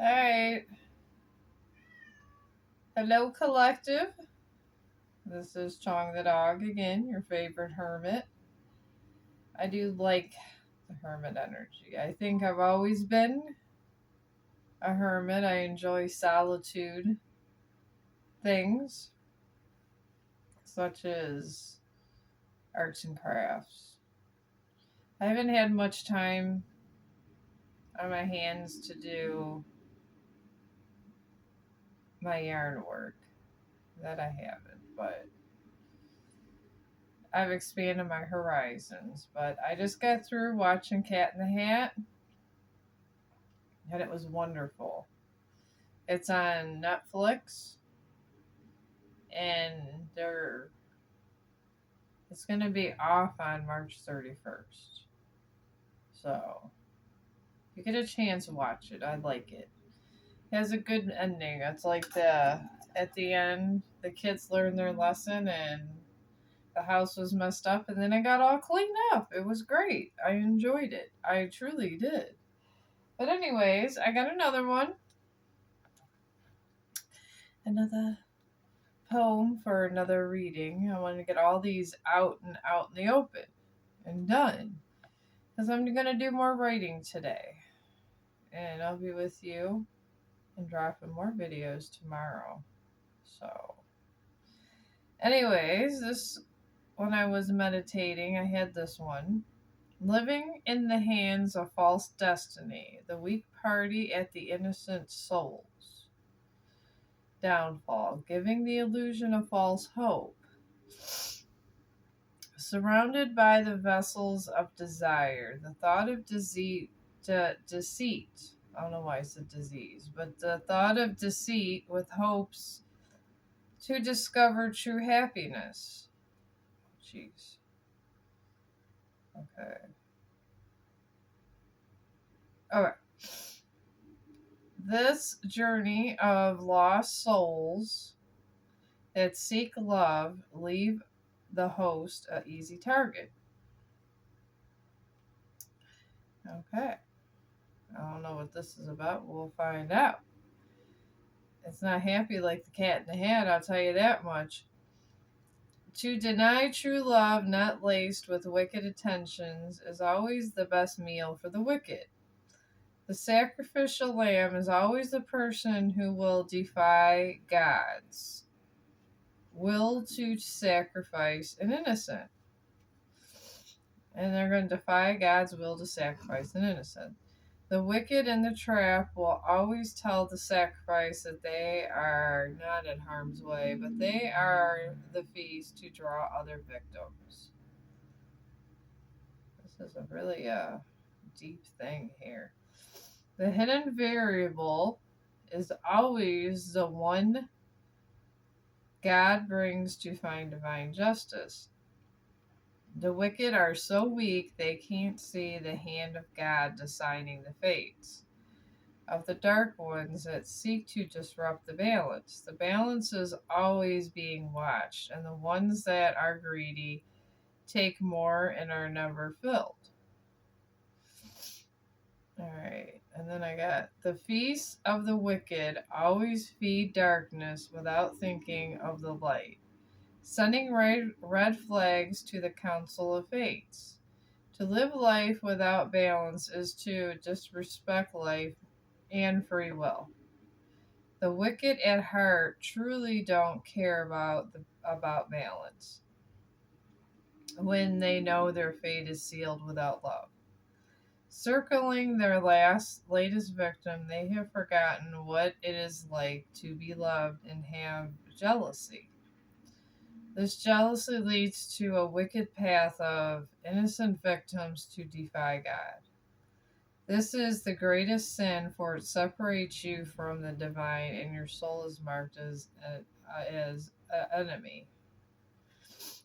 Alright. Hello, collective. This is Chong the dog again, your favorite hermit. I do like the hermit energy. I think I've always been a hermit. I enjoy solitude things, such as arts and crafts. I haven't had much time on my hands to do my yarn work. That I haven't, but I've expanded my horizons. But I just got through watching Cat in the Hat, and it was wonderful. It's on Netflix, and it's going to be off on March 31st. So, if you get a chance to watch it, I like it. It has a good ending. It's like at the end, the kids learn their lesson and the house was messed up, and then it got all cleaned up. It was great. I enjoyed it. I truly did. But anyways, I got another one. Another poem for another reading. I want to get all these out and out in the open and done. Because I'm going to do more writing today. And I'll be with you and dropping more videos tomorrow. So, anyways, when I was meditating, I had this one. Living in the hands of false destiny, the weak party at the innocent soul's downfall, giving the illusion of false hope. Surrounded by the vessels of desire, the thought of deceit, I don't know why I said disease, but the thought of deceit with hopes to discover true happiness. Jeez. Okay. Alright. This journey of lost souls that seek love leave the host an easy target. Okay. I don't know what this is about. We'll find out. It's not happy like the Cat in the Hat, I'll tell you that much. To deny true love not laced with wicked attentions is always the best meal for the wicked. The sacrificial lamb is always the person who will defy God's will to sacrifice an innocent. And they're going to defy God's will to sacrifice an innocent. The wicked in the trap will always tell the sacrifice that they are not in harm's way, but they are the feast to draw other victims. This is a really deep thing here. The hidden variable is always the one God brings to find divine justice. The wicked are so weak they can't see the hand of God deciding the fates of the dark ones that seek to disrupt the balance. The balance is always being watched, and the ones that are greedy take more and are never filled. Alright, and then I got the feasts of the wicked always feed darkness without thinking of the light, sending red flags to the council of fates. To live life without balance is to disrespect life and free will. The wicked at heart truly don't care about balance when they know their fate is sealed without love. Circling their latest victim, they have forgotten what it is like to be loved and have jealousy. This jealousy leads to a wicked path of innocent victims to defy God. This is the greatest sin, for it separates you from the divine, and your soul is marked as an enemy.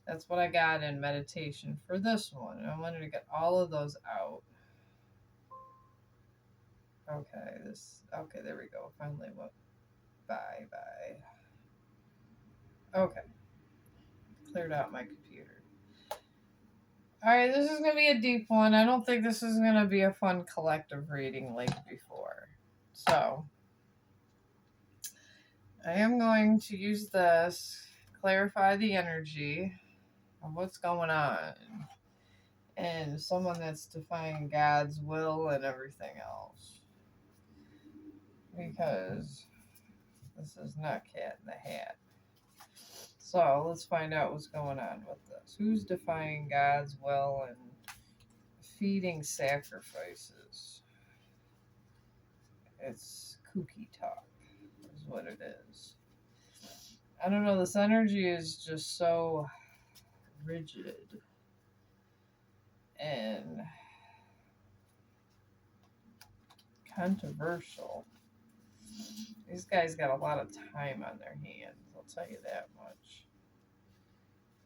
That's what I got in meditation for this one. I wanted to get all of those out. Okay, there we go. Finally went bye. Okay. Cleared out my computer. Alright, this is going to be a deep one. I don't think this is going to be a fun collective reading like before. So, I am going to use this, clarify the energy of what's going on, and someone that's defying God's will and everything else. Because this is not Cat in the Hat. So let's find out what's going on with this. Who's defying God's will and feeding sacrifices? It's kooky talk, is what it is. I don't know, this energy is just so rigid and controversial. These guys got a lot of time on their hands, I'll tell you that much.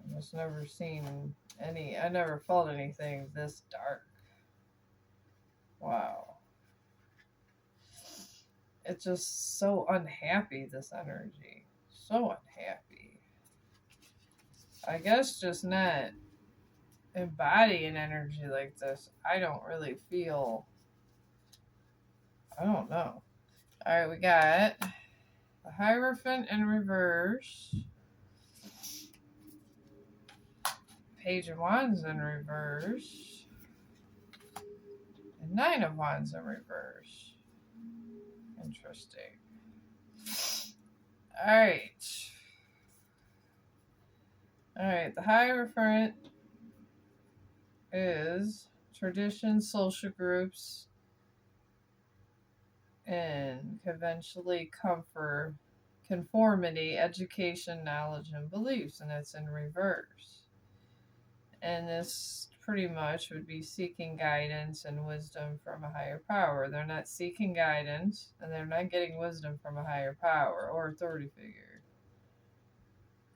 I've just never seen I never felt anything this dark. Wow. It's just so unhappy, this energy. So unhappy. I guess just not embodying energy like this, I don't really feel. I don't know. Alright, we got the Hierophant in reverse. Page of Wands in reverse. And Nine of Wands in reverse. Interesting. Alright. Alright, the Hierophant is tradition, social groups, and conventionally conformity, education, knowledge, and beliefs, and it's in reverse. And this pretty much would be seeking guidance and wisdom from a higher power. They're not seeking guidance, and they're not getting wisdom from a higher power or authority figure.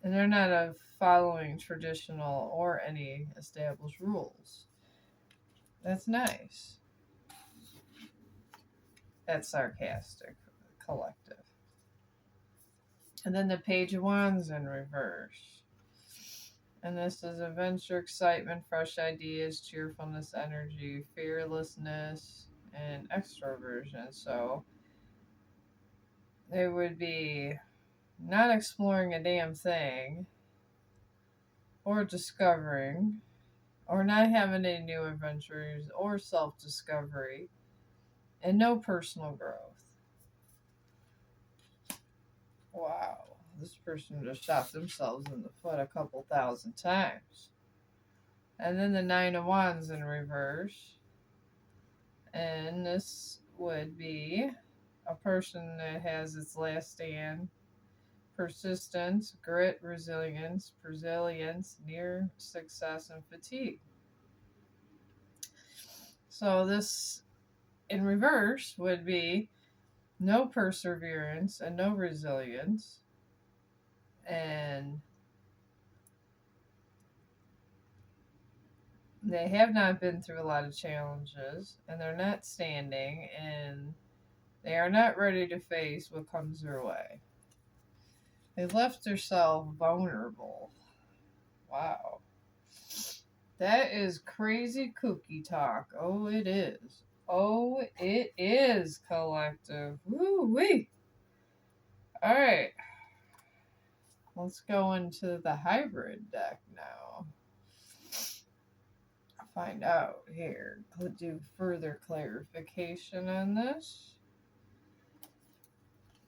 And they're not following traditional or any established rules. That's nice. That's sarcastic, collective. And then the Page of Wands in reverse. And this is adventure, excitement, fresh ideas, cheerfulness, energy, fearlessness, and extroversion. So they would be not exploring a damn thing, or discovering, or not having any new adventures, or self-discovery, and no personal growth. Wow. This person just shot themselves in the foot a couple thousand times. And then the Nine of Wands in reverse. And this would be a person that has its last stand, persistence, grit, resilience, near success, and fatigue. So this in reverse would be no perseverance and no resilience, and they have not been through a lot of challenges, and they're not standing, and they are not ready to face what comes their way. They left themselves vulnerable. Wow. That is crazy kooky talk. Oh, it is. Oh, it is, collective. Woo-wee. Alright. Let's go into the hybrid deck now. Find out here. Could do further clarification on this.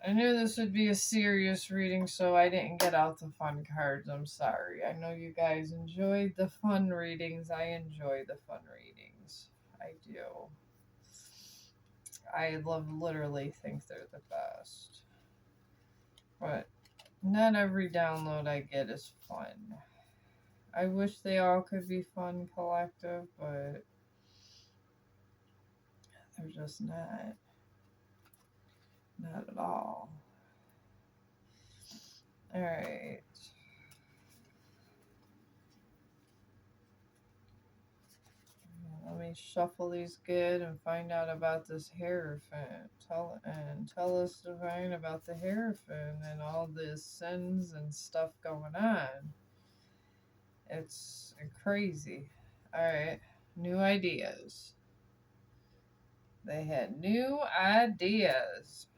I knew this would be a serious reading, so I didn't get out the fun cards. I'm sorry. I know you guys enjoyed the fun readings. I enjoy the fun readings. I do. I literally think they're the best. But not every download I get is fun. I wish they all could be fun, collective, but they're just not. Not at all. Alright. Let me shuffle these good and find out about this Hierophant. Tell us, Divine, about the Hierophant and all the sins and stuff going on. It's crazy. Alright. New ideas. They had new ideas.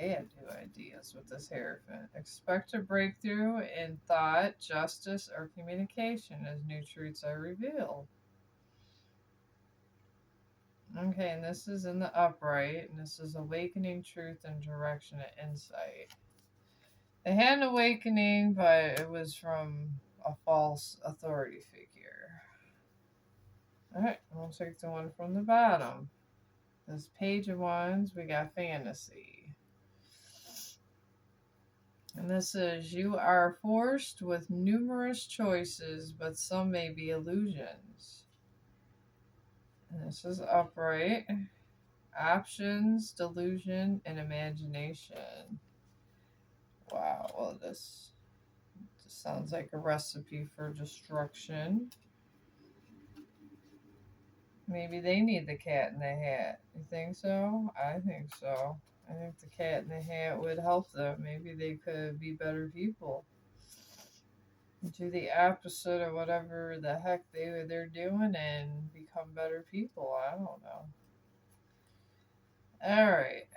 had new ideas with this Hierophant. Expect a breakthrough in thought, justice, or communication as new truths are revealed. Okay, and this is in the upright, and this is awakening, truth, and direction and insight. They had an awakening, but it was from a false authority figure. Alright, we'll take the one from the bottom. This Page of Wands, we got fantasy. And this is, you are forced with numerous choices, but some may be illusions. And this is upright. Options, delusion, and imagination. Wow, well, this sounds like a recipe for destruction. Maybe they need the cat in the hat. You think so? I think so. I think the cat in the hat would help them. Maybe they could be better people. Do the opposite of whatever the heck they're doing and become better people. I don't know. Alright.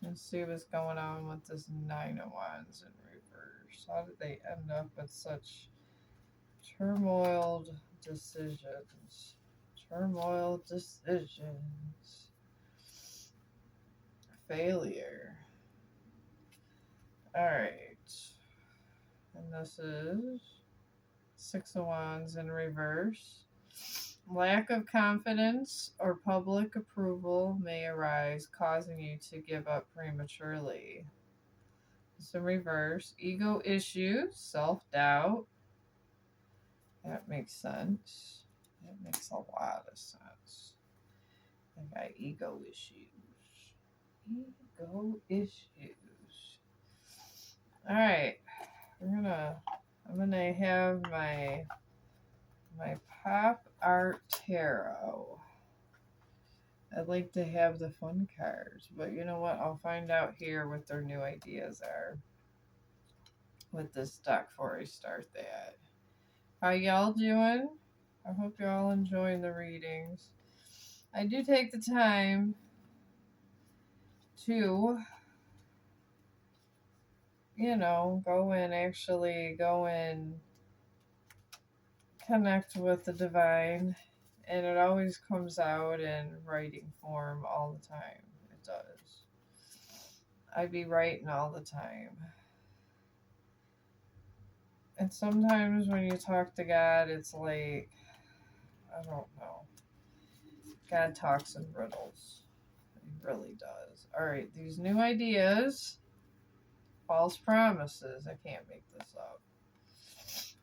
Let's see what's going on with this Nine of Wands in reverse. How did they end up with such turmoiled decisions? Turmoil decisions. Failure. Alright. And this is Six of Wands in reverse. Lack of confidence or public approval may arise, causing you to give up prematurely. It's in reverse. Ego issues, self-doubt. That makes sense. That makes a lot of sense. I got ego issues. Ego issues. Alright. I'm gonna have my pop art tarot. I'd like to have the fun cards, but you know what? I'll find out here what their new ideas are with this deck before I start that. How y'all doing? I hope you're all enjoying the readings. I do take the time to, go in, connect with the divine, and it always comes out in writing form all the time. It does. I be writing all the time. And sometimes when you talk to God, it's like, I don't know. God talks in riddles. He really does. Alright, these new ideas, false promises. I can't make this up.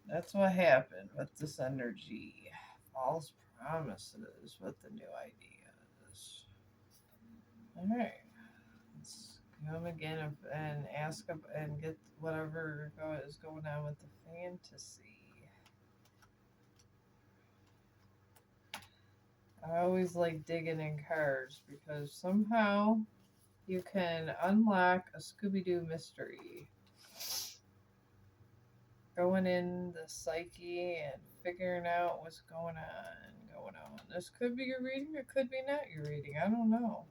That's what happened with this energy. False promises with the new ideas. Alright. Let's come again and ask and get whatever is going on with the fantasy. I always like digging in cards because somehow you can unlock a Scooby-Doo mystery. Going in the psyche and figuring out what's going on. This could be your reading, it could be not your reading. I don't know.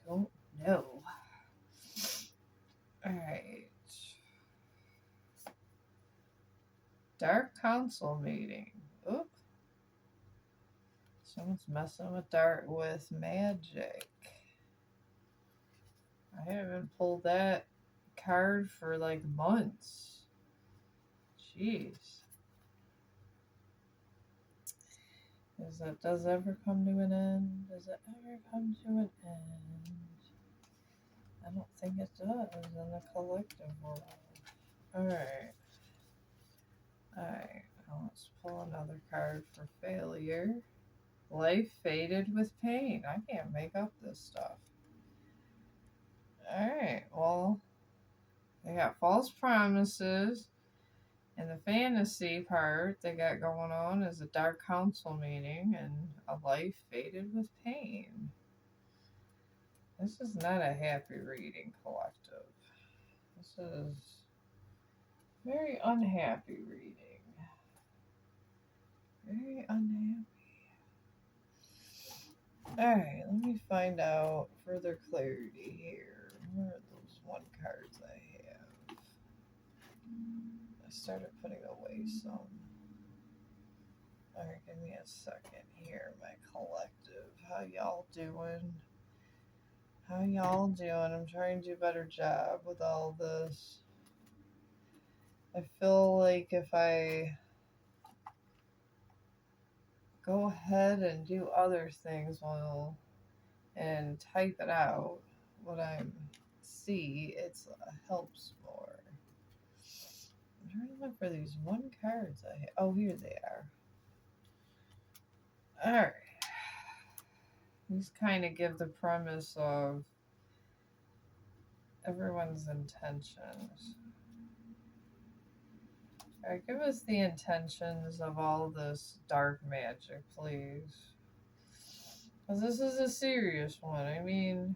Don't know. Alright. Dark Council meeting. Oop. Someone's messing with magic. I haven't pulled that card for like months. Jeez. Does it ever come to an end? Does it ever come to an end? I don't think it does in the collective world. Alright. Alright. Now let's pull another card for failure. Life faded with pain. I can't make up this stuff. Alright. Well, they got false promises. And the fantasy part they got going on is a dark council meeting and a life faded with pain. This is not a happy reading, collective. This is very unhappy reading. Very unhappy. Alright, let me find out further clarity here. Where are those one cards I have? I started putting away some. Alright, give me a second here, my collective. How y'all doing? How y'all doing? I'm trying to do a better job with all this. I feel like if I go ahead and do other things and type it out, what I see, it helps more. I'm trying to look for these one cards I have. Oh, here they are. Alright. These kind of give the premise of everyone's intentions. Alright, give us the intentions of all this dark magic, please. Because this is a serious one. I mean,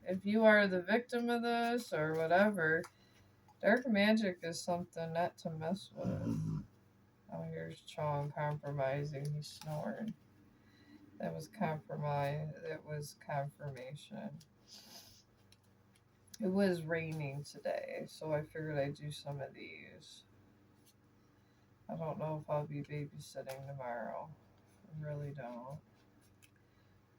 if you are the victim of this or whatever, dark magic is something not to mess with. Oh, here's Chong compromising. He's snoring. That was compromise. That was confirmation. It was raining today, so I figured I'd do some of these. I don't know if I'll be babysitting tomorrow. I really don't.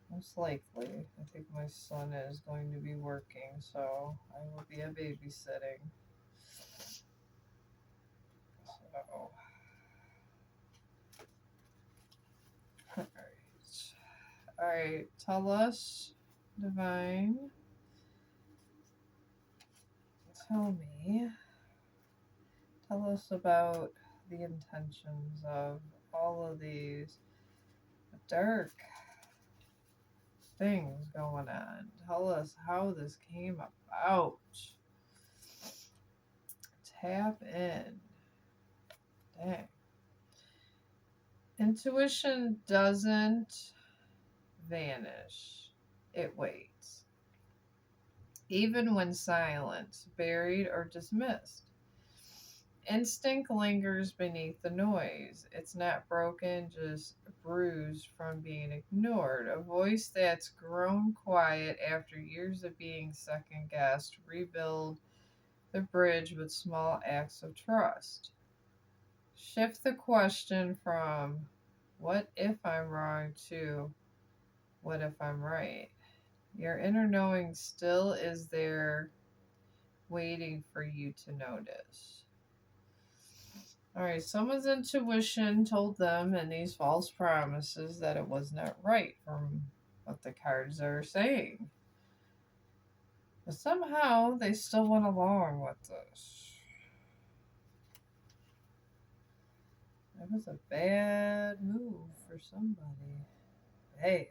Most likely. I think my son is going to be working, so I will be babysitting. So, alright, tell us, Divine. Tell us about the intentions of all of these dark things going on. Tell us how this came about. Tap in. Dang. Intuition doesn't vanish, it waits. Even when silenced, buried, or dismissed. Instinct lingers beneath the noise. It's not broken, just bruised from being ignored. A voice that's grown quiet after years of being second guessed. Rebuild the bridge with small acts of trust. Shift the question from what if I'm wrong to what if I'm right. Your inner knowing still is there waiting for you to notice. Alright, someone's intuition told them in these false promises that it was not right from what the cards are saying. But somehow they still went along with this. That was a bad move for somebody. Bad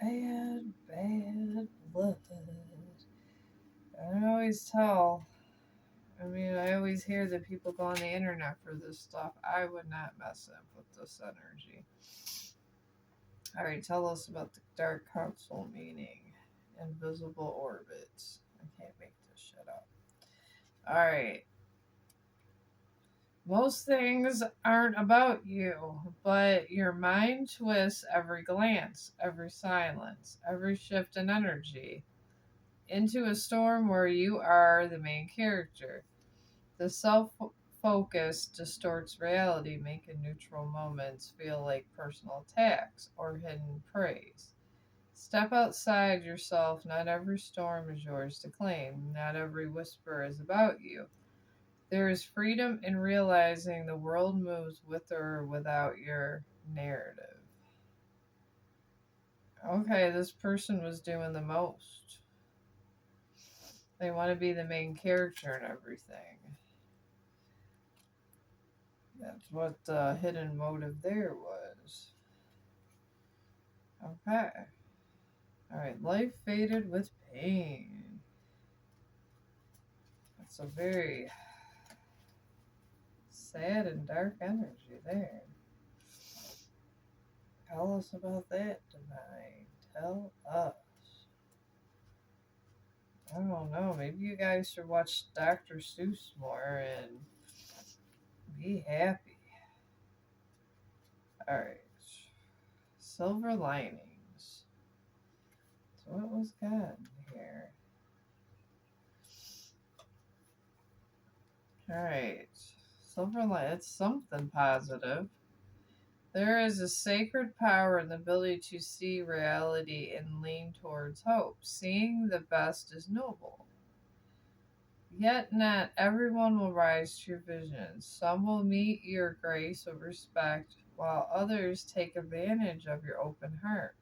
move. Bad blood. I can always tell. I mean, I always hear that people go on the internet for this stuff. I would not mess up with this energy. Alright, tell us about the Dark Council meeting. Invisible orbits. I can't make this shit up. Alright. Most things aren't about you, but your mind twists every glance, every silence, every shift in energy into a storm where you are the main character. The self focus distorts reality, making neutral moments feel like personal attacks or hidden praise. Step outside yourself. Not every storm is yours to claim. Not every whisper is about you. There is freedom in realizing the world moves with or without your narrative. Okay, this person was doing the most. They want to be the main character in everything. That's what the hidden motive there was. Okay. Alright, life faded with pain. That's a very sad and dark energy there. Tell us about that, Divine. Tell us. I don't know. Maybe you guys should watch Dr. Seuss more and be happy. Alright. Silver linings. So what was good here? Alright. Silver lining. It's something positive. There is a sacred power in the ability to see reality and lean towards hope. Seeing the best is noble. Yet not everyone will rise to your vision. Some will meet your grace with respect, while others take advantage of your open heart.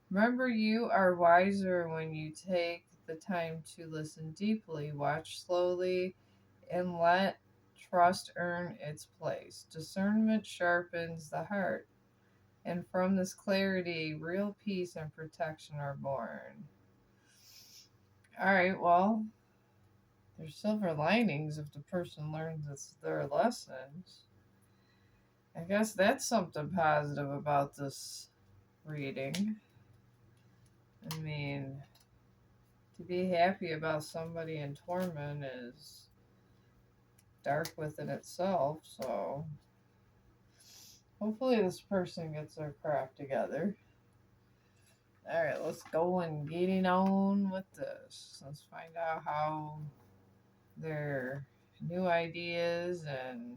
Remember, you are wiser when you take the time to listen deeply, watch slowly, and let trust earn its place. Discernment sharpens the heart, and from this clarity, real peace and protection are born. Alright, well, there's silver linings if the person learns their lessons. I guess that's something positive about this reading. I mean, to be happy about somebody in torment is dark within itself, so hopefully this person gets their crap together. Alright, let's go and getting on with this. Let's find out how their new ideas and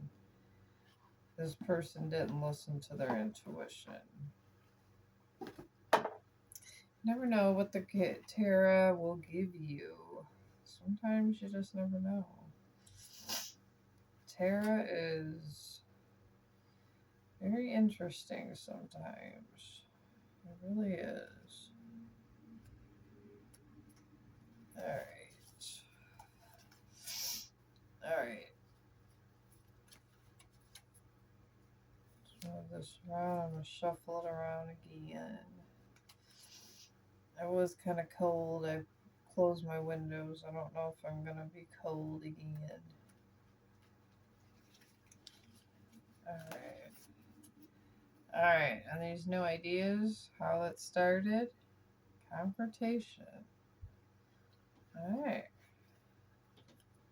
this person didn't listen to their intuition. Never know what the Tarot will give you. Sometimes you just never know. Tarot is very interesting sometimes. It really is. Alright. Alright. Move this around. I'm going to shuffle it around again. I was kind of cold. I closed my windows. I don't know if I'm going to be cold again. Alright. Alright, and these new ideas, how it started. Confrontation. Alright.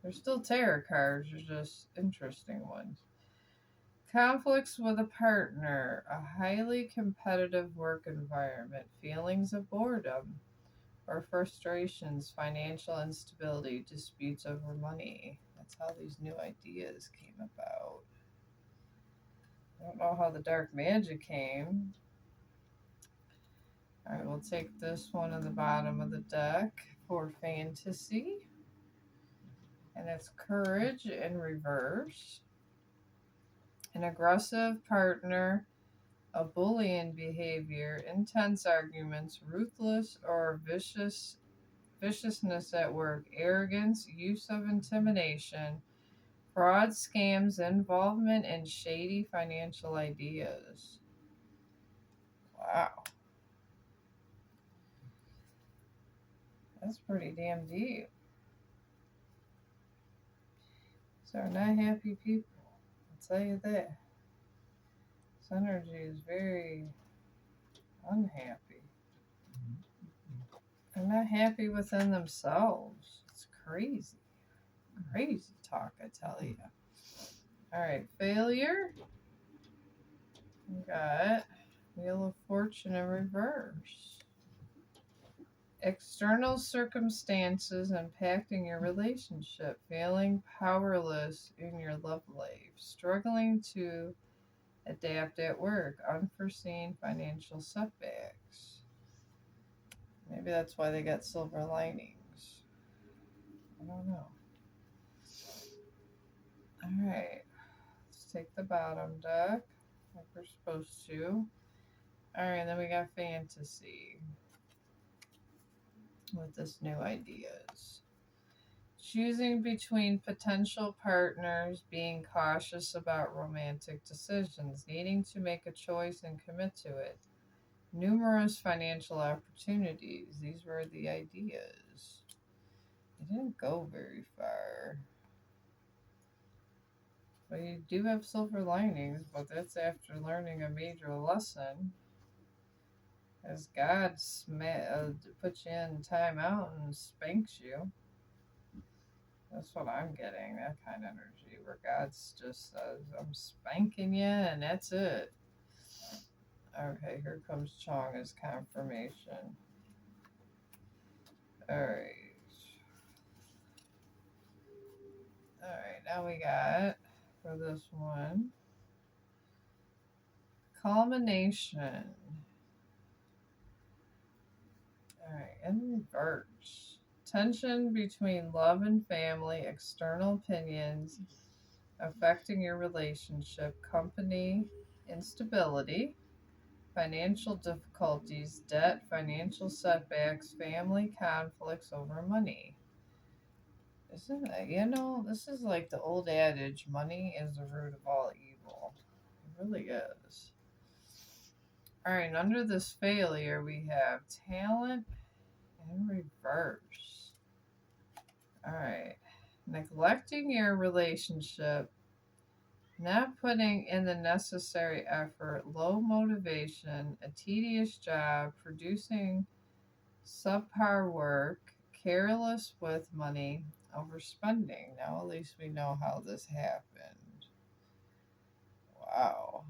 They're still tarot cards, they're just interesting ones. Conflicts with a partner, a highly competitive work environment, feelings of boredom or frustrations, financial instability, disputes over money. That's how these new ideas came about. I don't know how the dark magic came. Alright, we'll take this one at the bottom of the deck for fantasy. And it's courage in reverse. An aggressive partner, a bullying behavior, intense arguments, ruthless or viciousness at work, arrogance, use of intimidation, fraud, scams, involvement in shady financial ideas. Wow. That's pretty damn deep. These are not happy people. I'll tell you that. This energy is very unhappy. They're not happy within themselves. It's crazy. Crazy talk, I tell you. Alright, failure. We got Wheel of Fortune in reverse. External circumstances impacting your relationship. Feeling powerless in your love life. Struggling to adapt at work. Unforeseen financial setbacks. Maybe that's why they got silver linings. I don't know. Alright. Let's take the bottom deck like we're supposed to. Alright, then we got fantasy with this new ideas. Choosing between potential partners, being cautious about romantic decisions, needing to make a choice and commit to it. Numerous financial opportunities. These were the ideas. It didn't go very far. But you do have silver linings, but that's after learning a major lesson. As God puts you in timeout and spanks you. That's what I'm getting, that kind of energy, where God's just says, I'm spanking you, and that's it. Okay, here comes Chong as confirmation. Alright. Alright, now we got, for this one, culmination. Alright, in reverse. Tension between love and family, external opinions affecting your relationship, company instability, financial difficulties, debt, financial setbacks, family conflicts over money. Isn't it? This is like the old adage, money is the root of all evil. It really is. Alright, and under this failure, we have talent in reverse. Alright. Neglecting your relationship, not putting in the necessary effort, low motivation, a tedious job, producing subpar work, careless with money, overspending. Now at least we know how this happened. Wow.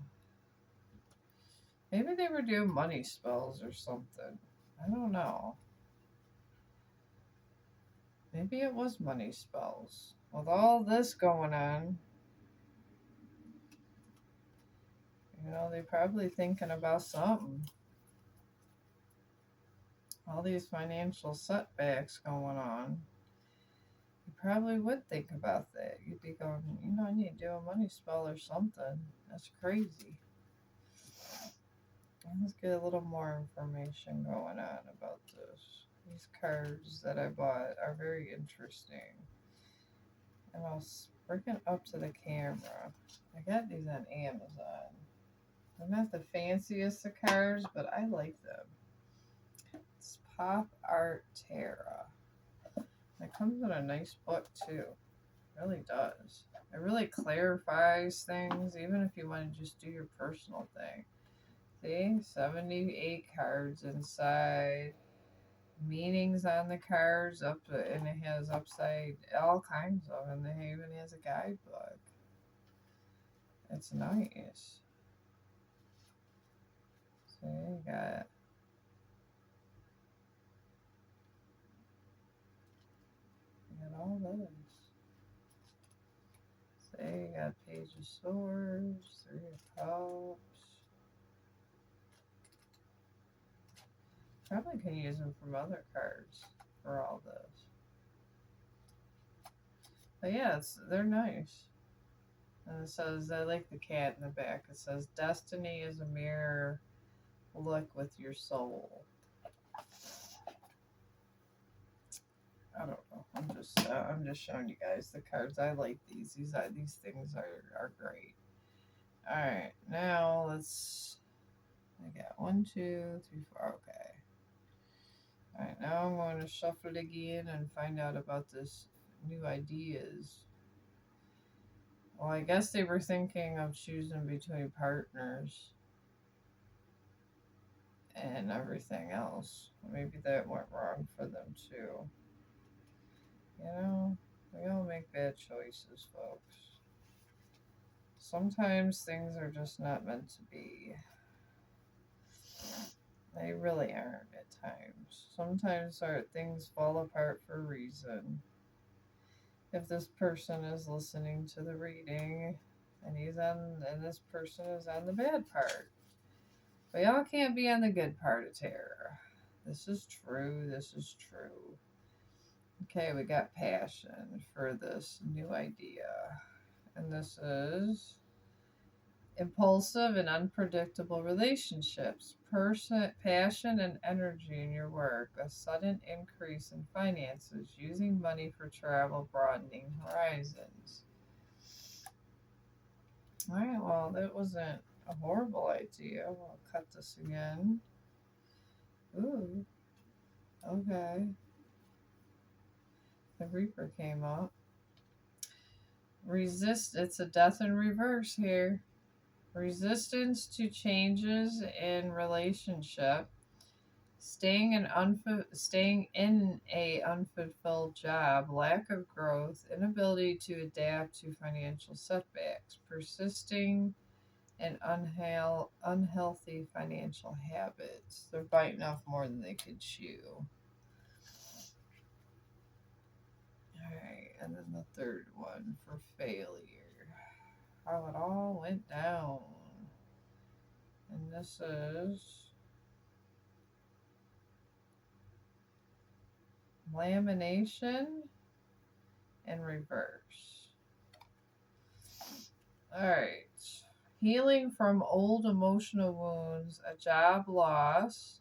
Maybe they were doing money spells or something. I don't know. Maybe it was money spells. With all this going on, they're probably thinking about something. All these financial setbacks going on. You probably would think about that. You'd be going, I need to do a money spell or something. That's crazy. Let's get a little more information going on about this. These cards that I bought are very interesting. And I'll bring it up to the camera. I got these on Amazon. They're not the fanciest of cards, but I like them. It's Pop Art Tarot. It comes in a nice book too. It really does. It really clarifies things, even if you want to just do your personal thing. See, 78 cards inside, meanings on the cards and it has upside all kinds of, and it even has a guidebook. It's nice. See, you got all those. See, you got Page of Swords, Three of Cups. Probably can use them from other cards for all this. But yeah, they're nice. And it says, I like the cat in the back. It says, Destiny is a mirror. Look with your soul. I don't know. I'm just showing you guys the cards. I like these. These things are great. All right, now I got 1, 2, 3, 4. Okay. All right, now I'm going to shuffle it again and find out about this new ideas. Well, I guess they were thinking of choosing between partners and everything else. Maybe that went wrong for them too. We all make bad choices, folks. Sometimes things are just not meant to be. They really aren't at times. Sometimes things fall apart for a reason. If this person is listening to the reading and this person is on the bad part. But y'all can't be on the good part of terror. This is true. This is true. Okay, we got passion for this new idea. And this is impulsive and unpredictable relationships, passion and energy in your work, a sudden increase in finances, using money for travel, broadening horizons. All right, well, that wasn't a horrible idea. We'll cut this again. Ooh, okay. The Reaper came up. It's a death in reverse here. Resistance to changes in relationship, staying in a unfulfilled job, lack of growth, inability to adapt to financial setbacks, persisting and unhealthy financial habits. They're biting off more than they could chew. Alright, and then the third one for failure. How it all went down. And this is lamination and reverse. Alright. Healing from old emotional wounds, a job loss,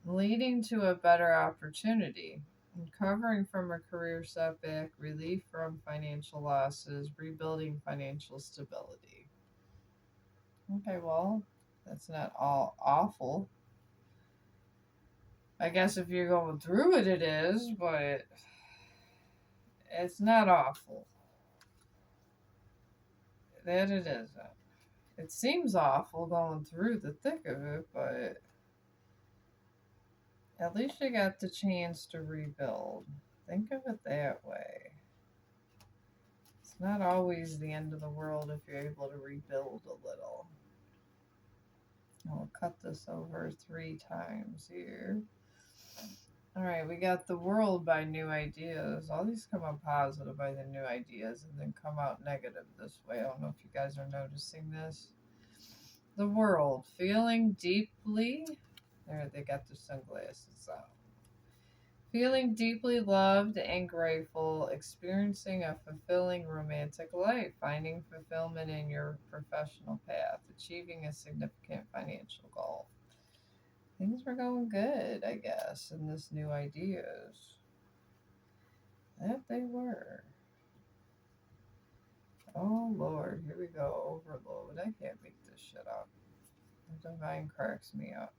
leading to a better opportunity. Recovering from a career setback, relief from financial losses, rebuilding financial stability. Okay, well, that's not all awful. I guess if you're going through it, it is, but it's not awful. That it isn't. It seems awful going through the thick of it, but at least you got the chance to rebuild. Think of it that way. It's not always the end of the world if you're able to rebuild a little. I'll cut this over 3 times here. Alright, we got the world by new ideas. All these come out positive by the new ideas and then come out negative this way. I don't know if you guys are noticing this. The world, feeling deeply. There, they got their sunglasses on. Feeling deeply loved and grateful, experiencing a fulfilling romantic life, finding fulfillment in your professional path, achieving a significant financial goal. Things were going good, I guess, in this new ideas. That they were. Oh Lord, here we go. Overload. I can't make this shit up. The divine cracks me up.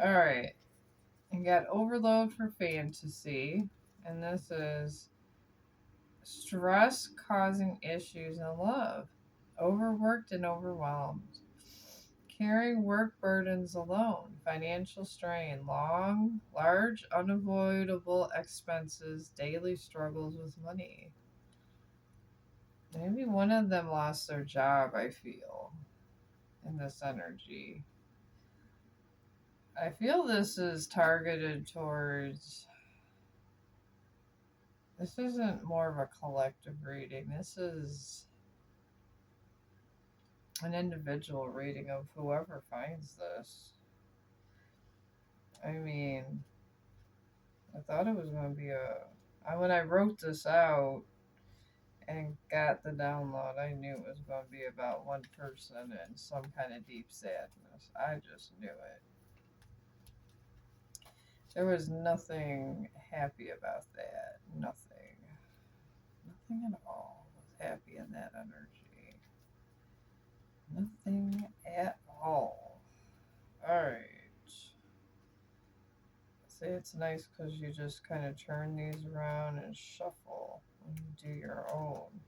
Alright. I got overload for fantasy. And this is stress causing issues in love. Overworked and overwhelmed. Carrying work burdens alone. Financial strain. Large, unavoidable expenses. Daily struggles with money. Maybe one of them lost their job, I feel, in this energy. I feel this is targeted towards. This isn't more of a collective reading. This is an individual reading of whoever finds this. I mean, I thought it was going to be when I wrote this out and got the download, I knew it was going to be about one person and some kind of deep sadness. I just knew it. There was nothing happy about that. Nothing. Nothing at all was happy in that energy. Nothing at all. Alright. See, it's nice because you just kind of turn these around and shuffle when you do your own.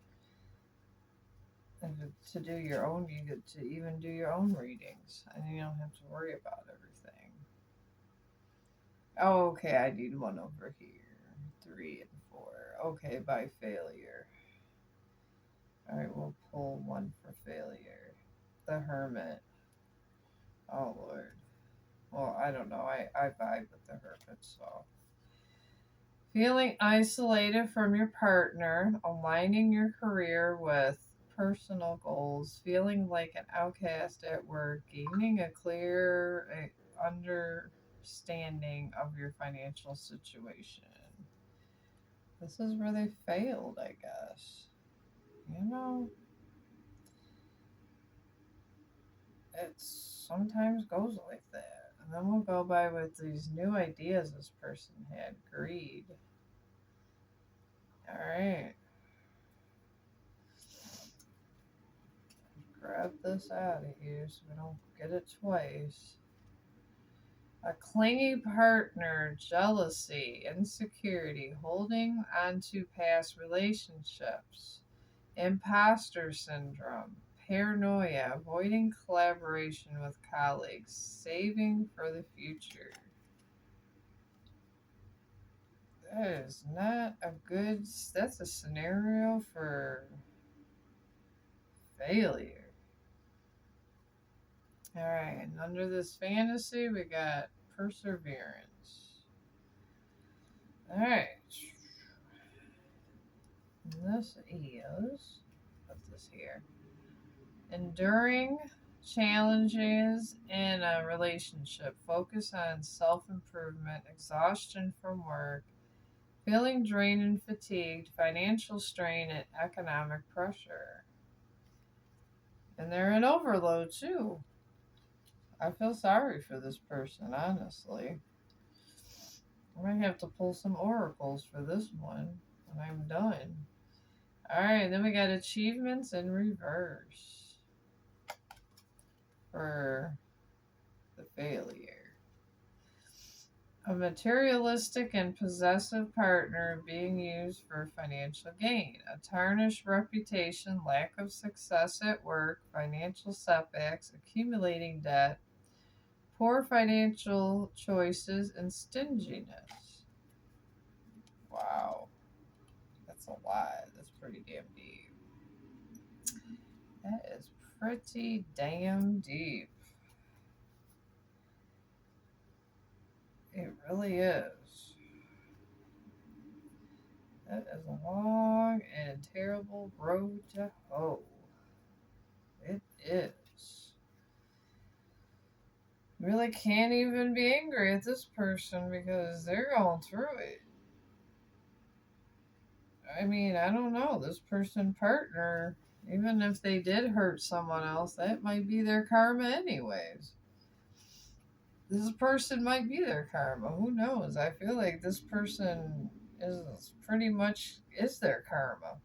And to do your own, you get to even do your own readings, and you don't have to worry about everything. Oh, okay, I need one over here. 3 and 4. Okay, by failure. Alright, we'll pull one for failure. The Hermit. Oh, Lord. Well, I don't know. I vibe with the Hermit, so. Feeling isolated from your partner, aligning your career with personal goals, feeling like an outcast at work, gaining a clear understanding of your financial situation. This is where they failed, I guess. You know, it sometimes goes like that. And then we'll go by with these new ideas this person had. Greed. Alright. Grab this out of here so we don't get it twice. A clingy partner, jealousy, insecurity, holding on to past relationships, imposter syndrome, paranoia, avoiding collaboration with colleagues, saving for the future. That is not a good. That's a scenario for failure. Alright, and under this fantasy, we got perseverance. Alright. This is, put this here, enduring challenges in a relationship. Focus on self improvement, exhaustion from work, feeling drained and fatigued, financial strain, and economic pressure. And they're in overload too. I feel sorry for this person, honestly. I might have to pull some oracles for this one when I'm done. Alright, then we got achievements in reverse for the failure. A materialistic and possessive partner being used for financial gain. A tarnished reputation, lack of success at work, financial setbacks, accumulating debt, poor financial choices, and stinginess. Wow. That's a lot. That's pretty damn deep. That is pretty damn deep. It really is. That is a long and terrible road to hoe. It is. Really can't even be angry at this person because they're going through it. I mean, I don't know. This person partner, even if they did hurt someone else, that might be their karma anyways. This person might be their karma. Who knows? I feel like this person is pretty much is their karma.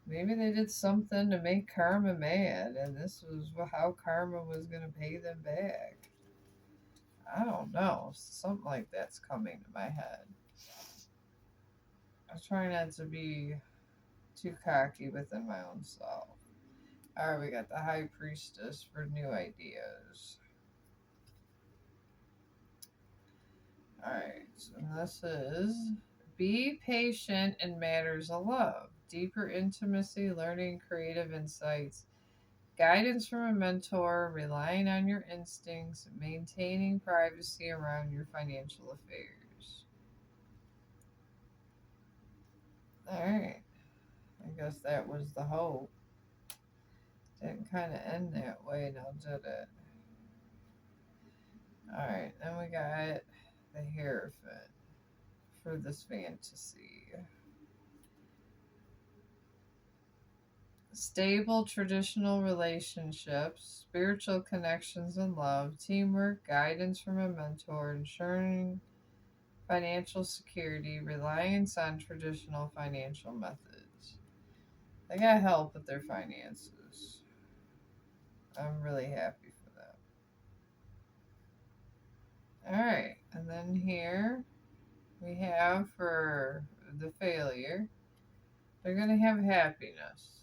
Maybe they did something to make karma mad, and this was how karma was going to pay them back. I don't know. Something like that's coming to my head. I try not to be too cocky within my own self. Alright, we got the High Priestess for new ideas. Alright, so this is be patient in matters of love. Deeper intimacy, learning creative insights, guidance from a mentor, relying on your instincts, maintaining privacy around your financial affairs. Alright, I guess that was the hope. Didn't kind of end that way, now did it? Alright, then we got the Hierophant for this fantasy. Stable traditional relationships, spiritual connections and love, teamwork, guidance from a mentor, ensuring financial security, reliance on traditional financial methods. They got help with their finances. I'm really happy for them. Alright, and then here we have for the failure, they're going to have happiness.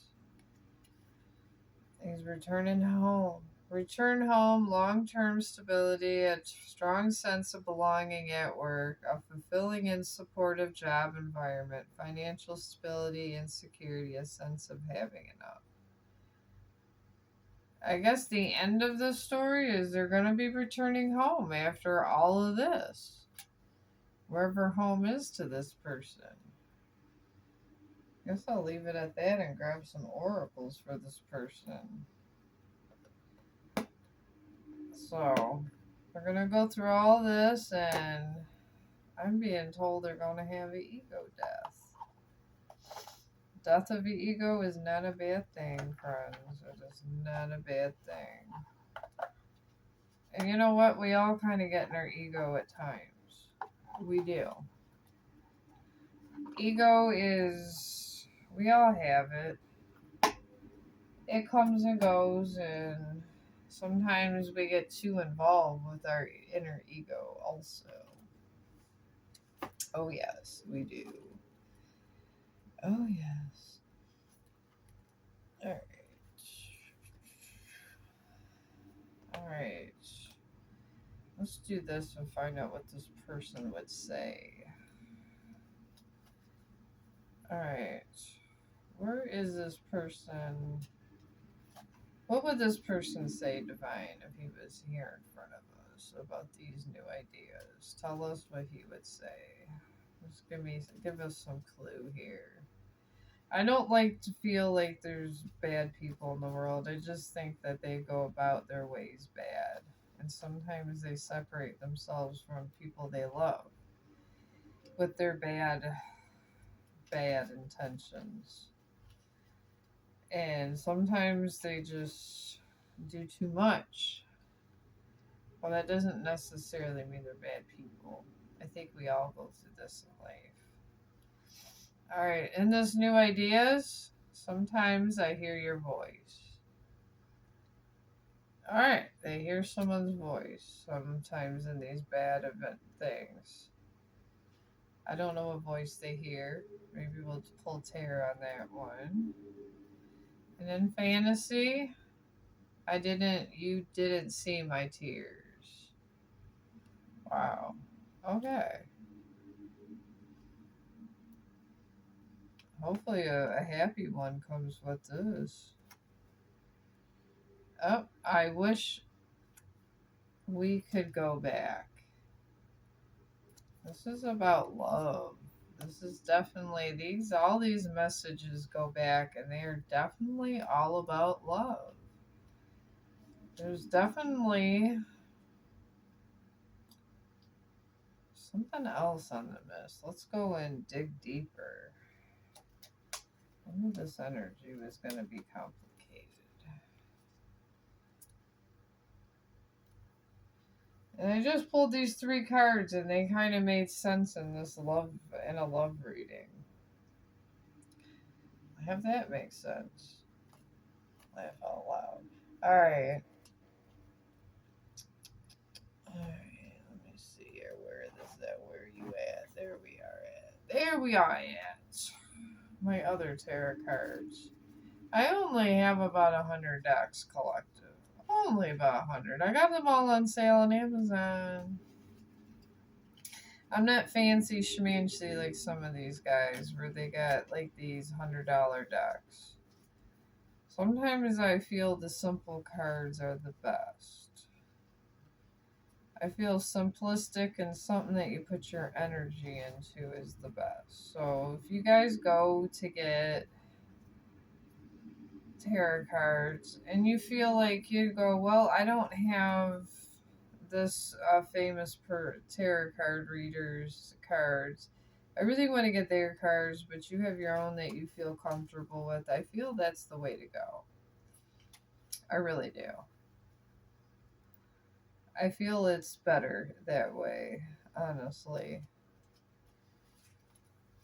He's returning home. Return home, long term stability, a strong sense of belonging at work, a fulfilling and supportive job environment, financial stability and security, a sense of having enough. I guess the end of the story is they're going to be returning home after all of this. Wherever home is to this person. Guess I'll leave it at that and grab some oracles for this person. So, we're going to go through all this, and I'm being told they're going to have an ego death. Death of the ego is not a bad thing, friends. It is not a bad thing. And you know what? We all kind of get in our ego at times. We do. Ego is, we all have it. It comes and goes, and sometimes we get too involved with our inner ego also. Oh, yes, we do. Oh, yes. Alright. Alright. Let's do this and find out what this person would say. Alright. Where is this person? What would this person say, Divine, if he was here in front of us about these new ideas? Tell us what he would say. Just give us some clue here. I don't like to feel like there's bad people in the world. I just think that they go about their ways bad. And sometimes they separate themselves from people they love with their bad intentions. And sometimes they just do too much. Well, that doesn't necessarily mean they're bad people. I think we all go through this in life. All right, in this new ideas, sometimes I hear your voice. All right, they hear someone's voice sometimes in these bad event things. I don't know what voice they hear. Maybe we'll pull tarot on that one. And in fantasy, you didn't see my tears. Wow. Okay. Hopefully a happy one comes with this. Oh, I wish we could go back. This is about love. This is definitely all these messages go back and they are definitely all about love. There's definitely something else on the mist. Let's go and dig deeper. I knew this energy was going to be complicated. And I just pulled these three cards and they kind of made sense in a love reading. I have that make sense. Laugh out loud. Alright. Alright, let me see here. Where you at? There we are at. There we are at. My other tarot cards. I only have about 100 decks collective. Only about 100. I got them all on sale on Amazon. I'm not fancy schmancy like some of these guys where they got like these $100 decks. Sometimes I feel the simple cards are the best. I feel simplistic and something that you put your energy into is the best. So if you guys go to get tarot cards and you feel like you go, well, I don't have this famous tarot card readers cards. I really want to get their cards, but you have your own that you feel comfortable with. I feel that's the way to go. I really do. I feel it's better that way, honestly.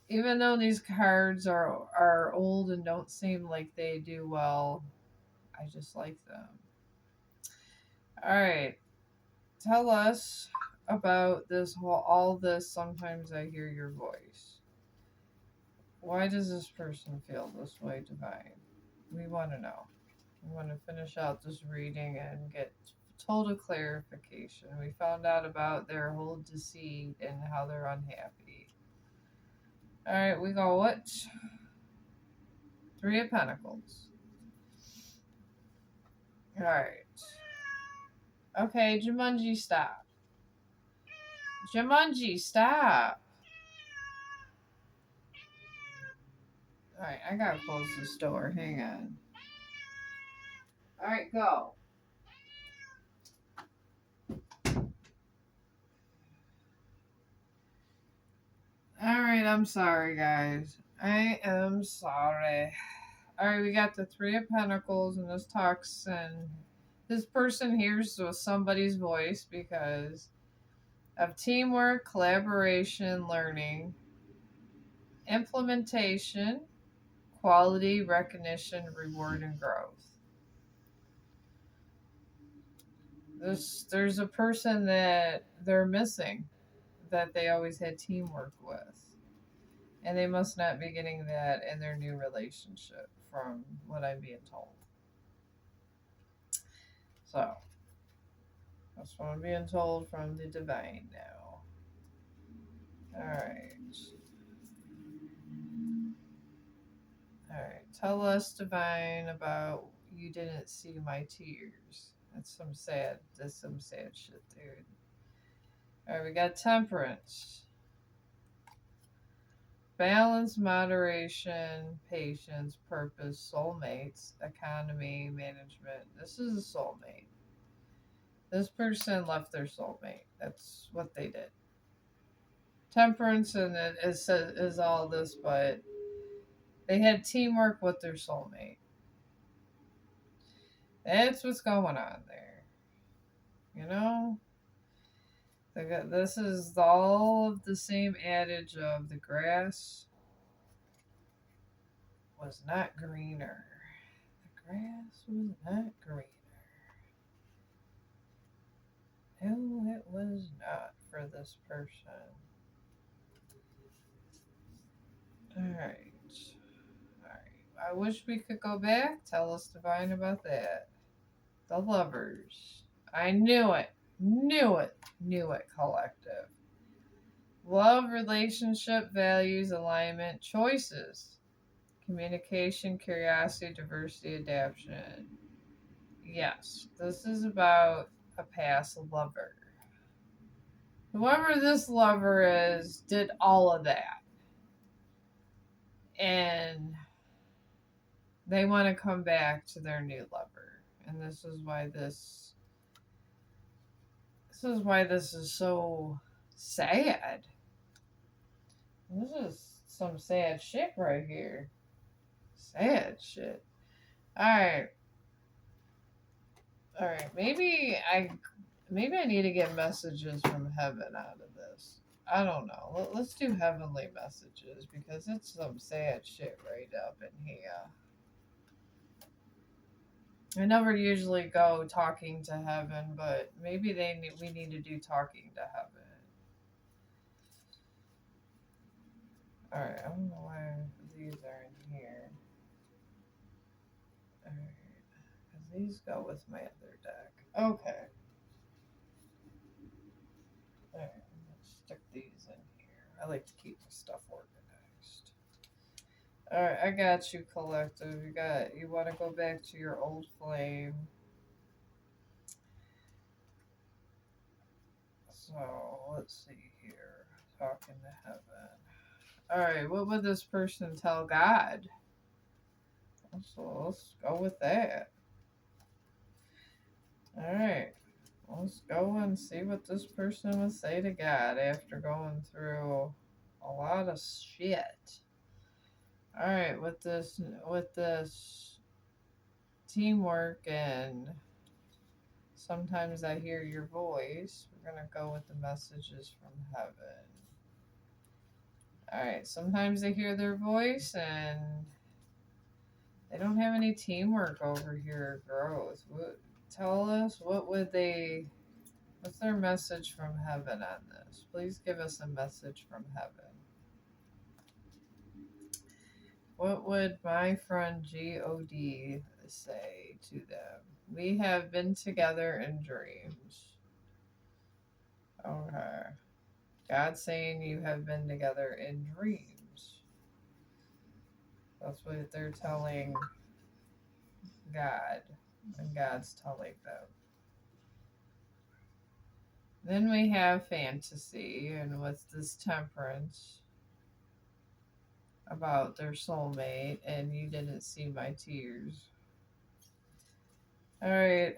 Even though these cards are old and don't seem like they do well, I just like them. All right, tell us about all this. Sometimes I hear your voice. Why does this person feel this way, Divine? We want to know. We want to finish out this reading and get total clarification. We found out about their whole deceit and how they're unhappy. All right, we go what? Three of Pentacles. All right. Okay, Jumanji, stop. Jumanji, stop. All right, I gotta close this door. Hang on. All right, go. All right, I'm sorry, guys. I am sorry. All right, we got the Three of Pentacles, and this talks, and this person hears somebody's voice because of teamwork, collaboration, learning, implementation, quality, recognition, reward, and growth. There's a person that they're missing that they always had teamwork with. And they must not be getting that in their new relationship, from what I'm being told. So, that's what I'm being told from the Divine now. Alright. Alright. Tell us, Divine, about you didn't see my tears. That's some sad shit, dude. Alright, we got temperance. Balance, moderation, patience, purpose, soulmates, economy, management. This is a soulmate. This person left their soulmate. That's what they did. Temperance and is all this, but they had teamwork with their soulmate. That's what's going on there. You know? This is all of the same adage of the grass was not greener. The grass was not greener. No, it was not for this person. Alright. Alright. I wish we could go back. Tell us, Divine, about that. The lovers. I knew it. Knew it. Knew it, collective. Love, relationship, values, alignment, choices. Communication, curiosity, diversity, adaptation. Yes, this is about a past lover. Whoever this lover is did all of that. And they want to come back to their new lover. And this is why this is so sad. This is some sad shit right here. Sad shit. Alright. Alright. Maybe I need to get messages from heaven out of this. I don't know. Let's do heavenly messages because it's some sad shit right up in here. I never usually go talking to heaven, but maybe we need to do talking to heaven. Alright, I don't know why these are in here. Alright, because these go with my other deck. Okay. Alright, let's stick these in here. I like to keep the stuff organized. Alright, I got you, collective. You want to go back to your old flame. So, let's see here. Talking to heaven. Alright, what would this person tell God? So let's go with that. Alright. Let's go and see what this person would say to God after going through a lot of shit. Alright, with this teamwork and sometimes I hear your voice, we're gonna go with the messages from heaven. Alright, sometimes I hear their voice and they don't have any teamwork over here or growth. Tell us what's their message from heaven on this? Please give us a message from heaven. What would my friend God say to them? We have been together in dreams. Okay. God saying you have been together in dreams. That's what they're telling God, and God's telling them. Then we have fantasy, and what's this temperance about their soulmate, and you didn't see my tears. Alright,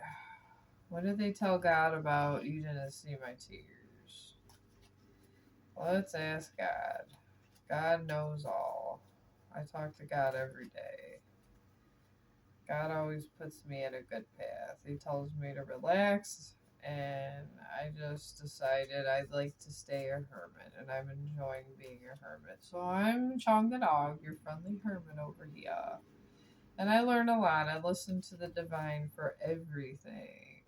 what did they tell God about you didn't see my tears? Let's ask God. God knows all. I talk to God every day. God always puts me in a good path. He tells me to relax, and I just decided I'd like to stay a hermit, and I'm enjoying being a hermit. So I'm Chong the dog, your friendly hermit over here. And I learn a lot. I listen to the divine for everything.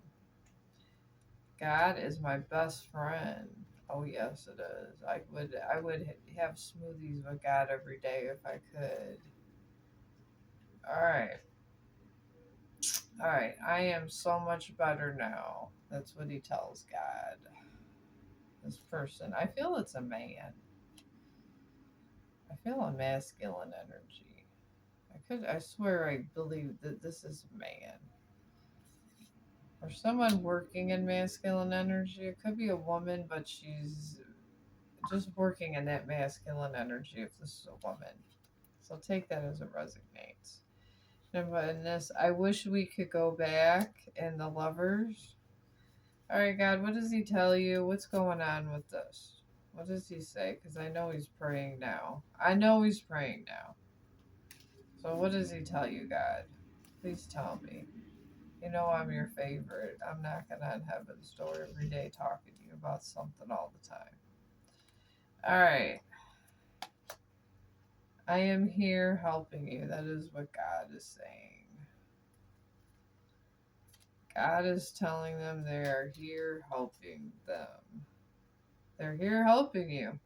God is my best friend. Oh yes, it is. I would have smoothies with God every day if I could. All right. All right. I am so much better now. That's what he tells God. This person. I feel it's a man. I feel a masculine energy. I I swear I believe that this is a man. Or someone working in masculine energy. It could be a woman, but she's just working in that masculine energy if this is a woman. So take that as it resonates. And this, I wish we could go back and the lovers. All right, God, what does he tell you? What's going on with this? What does he say? Because I know he's praying now. I know he's praying now. So what does he tell you, God? Please tell me. You know I'm your favorite. I'm knocking on heaven's door every day talking to you about something all the time. All right. I am here helping you. That is what God is saying. God is telling them they are here helping them. They're here helping you.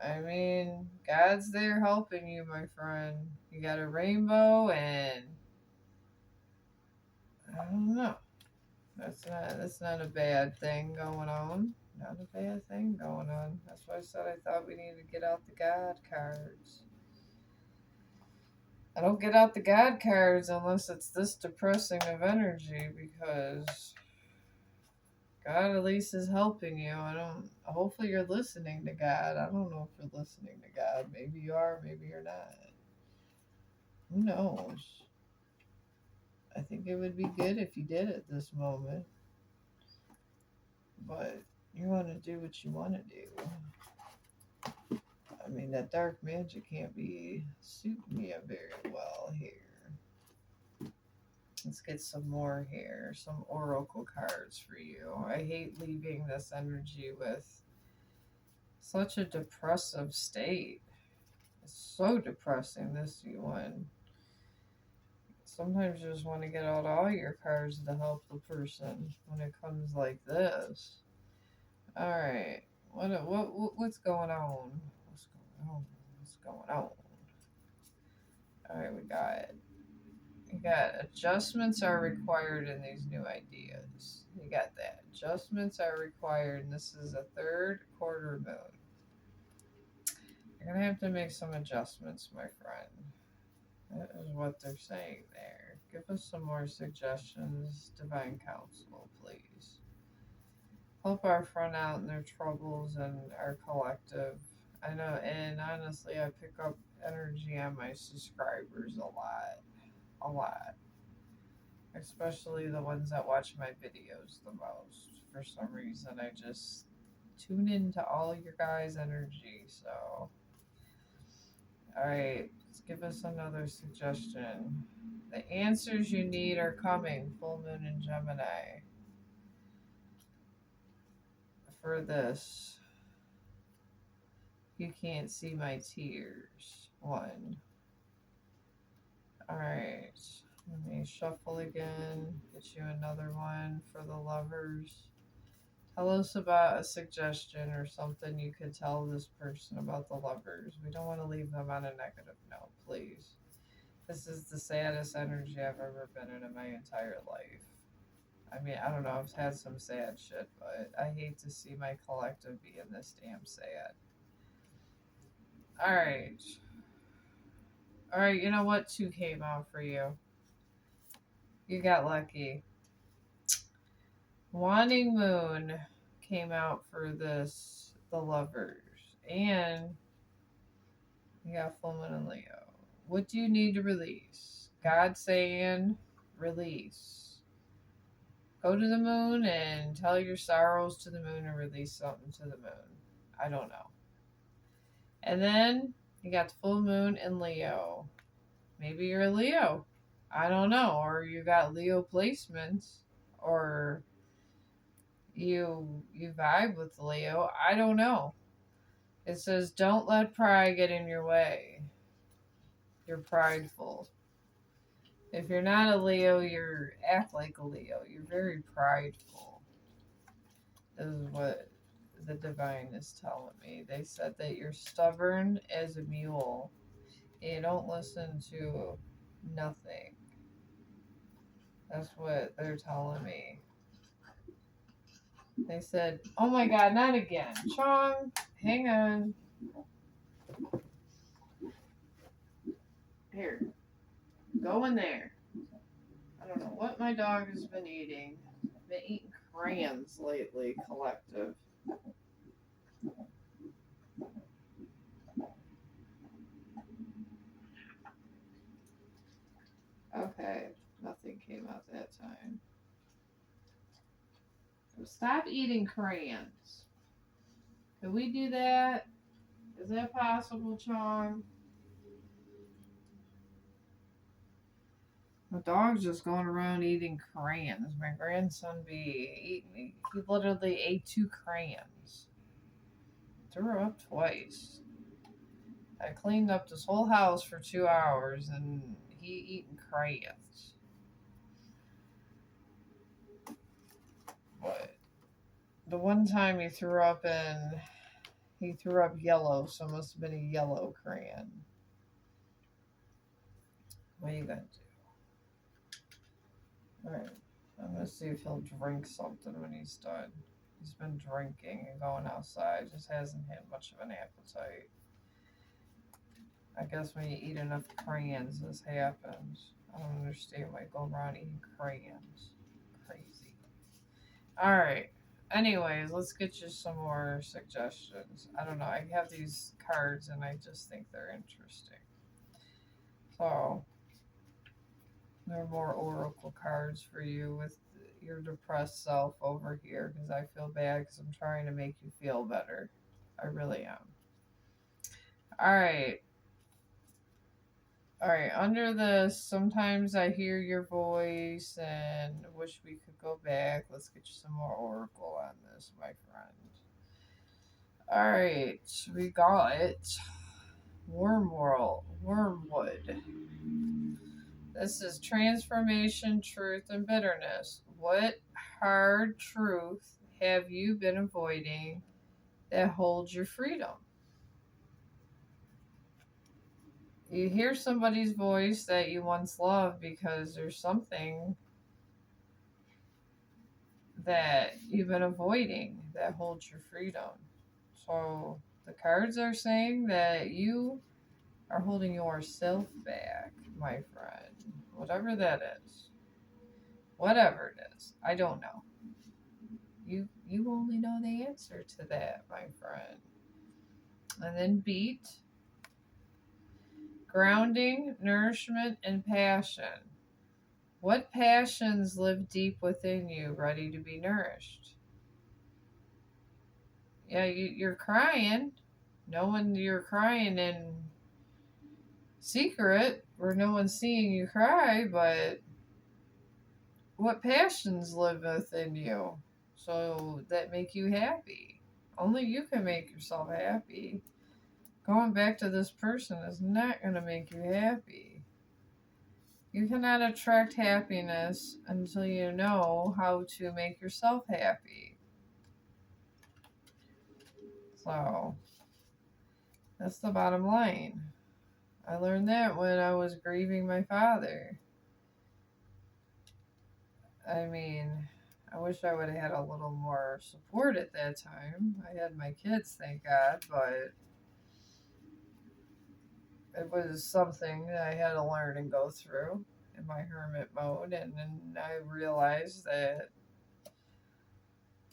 I mean, God's there helping you, my friend. You got a rainbow, and I don't know. That's not a bad thing going on. Not a bad thing going on. That's why I said I thought we needed to get out the God cards. I don't get out the God cards unless it's this depressing of energy, because God at least is helping you. I don't. Hopefully you're listening to God. I don't know if you're listening to God. Maybe you are. Maybe you're not. Who knows? I think it would be good if you did at this moment. But you want to do what you want to do. I mean, that dark magic can't be suiting me very well here. Let's get some more here. Some oracle cards for you. I hate leaving this energy with such a depressive state. It's so depressing, this one. Sometimes you just want to get out all your cards to help the person when it comes like this. All right, what's going on? What's going on? What's going on? All right, we got adjustments are required in these new ideas. You got that. Adjustments are required, and this is a third quarter moon. You're gonna have to make some adjustments, my friend. That is what they're saying there. Give us some more suggestions, Divine Council, please. Help our friend out in their troubles and our collective. I know, and honestly, I pick up energy on my subscribers a lot. A lot. Especially the ones that watch my videos the most. For some reason, I just tune into all your guys' energy, so. Alright, let's give us another suggestion. The answers you need are coming. Full moon in Gemini. For this, you can't see my tears. One. Alright, let me shuffle again. Get you another one for the lovers. Tell us about a suggestion or something you could tell this person about the lovers. We don't want to leave them on a negative note, please. This is the saddest energy I've ever been in my entire life. I mean, I don't know, I've had some sad shit, but I hate to see my collective being this damn sad. Alright. Alright, you know what? 2 came out for you. You got lucky. Wanting Moon came out for this, the lovers. And you got Full Moon and Leo. What do you need to release? God saying, release. Go to the moon and tell your sorrows to the moon and release something to the moon. I don't know. And then you got the full moon in Leo. Maybe you're a Leo. I don't know. Or you got Leo placements. Or you vibe with Leo. I don't know. It says don't let pride get in your way. You're prideful. If you're not a Leo, you act like a Leo. You're very prideful. This is what the divine is telling me. They said that you're stubborn as a mule. And you don't listen to nothing. That's what they're telling me. They said, oh my god, not again. Chong, hang on. Here. Go in there. I don't know what my dog has been eating. Been eating crayons lately, collective. Okay, nothing came out that time. Stop eating crayons. Can we do that? Is that possible, Chong? The dog's just going around eating crayons. My grandson be eating. He literally ate 2 crayons. Threw up twice. I cleaned up this whole house for 2 hours and he eating crayons. But the one time he threw up yellow, so it must have been a yellow crayon. What are you gonna do? Alright. I'm gonna see if he'll drink something when he's done. He's been drinking and going outside, just hasn't had much of an appetite. I guess when you eat enough crayons, this happens. I don't understand why you go around eating crayons. Crazy. Alright. Anyways, let's get you some more suggestions. I don't know. I have these cards and I just think they're interesting. So, there are more oracle cards for you with your depressed self over here because I feel bad because I'm trying to make you feel better. I really am. Alright. Alright, under this, sometimes I hear your voice and wish we could go back. Let's get you some more oracle on this, my friend. Alright, we got Wormwood. This is transformation, truth, and bitterness. What hard truth have you been avoiding that holds your freedom? You hear somebody's voice that you once loved because there's something that you've been avoiding that holds your freedom. So the cards are saying that you are holding yourself back, my friend. Whatever that is. Whatever it is. I don't know. You only know the answer to that, my friend. And then beat. Grounding, nourishment, and passion. What passions live deep within you, ready to be nourished? Yeah, you're crying. You're crying in secret where no one's seeing you cry, but what passions live within you so that make you happy? Only you can make yourself happy. Going back to this person is not going to make you happy. You cannot attract happiness until you know how to make yourself happy. So, that's the bottom line. I learned that when I was grieving my father. I mean, I wish I would have had a little more support at that time. I had my kids, thank God, but it was something that I had to learn and go through in my hermit mode. And then I realized that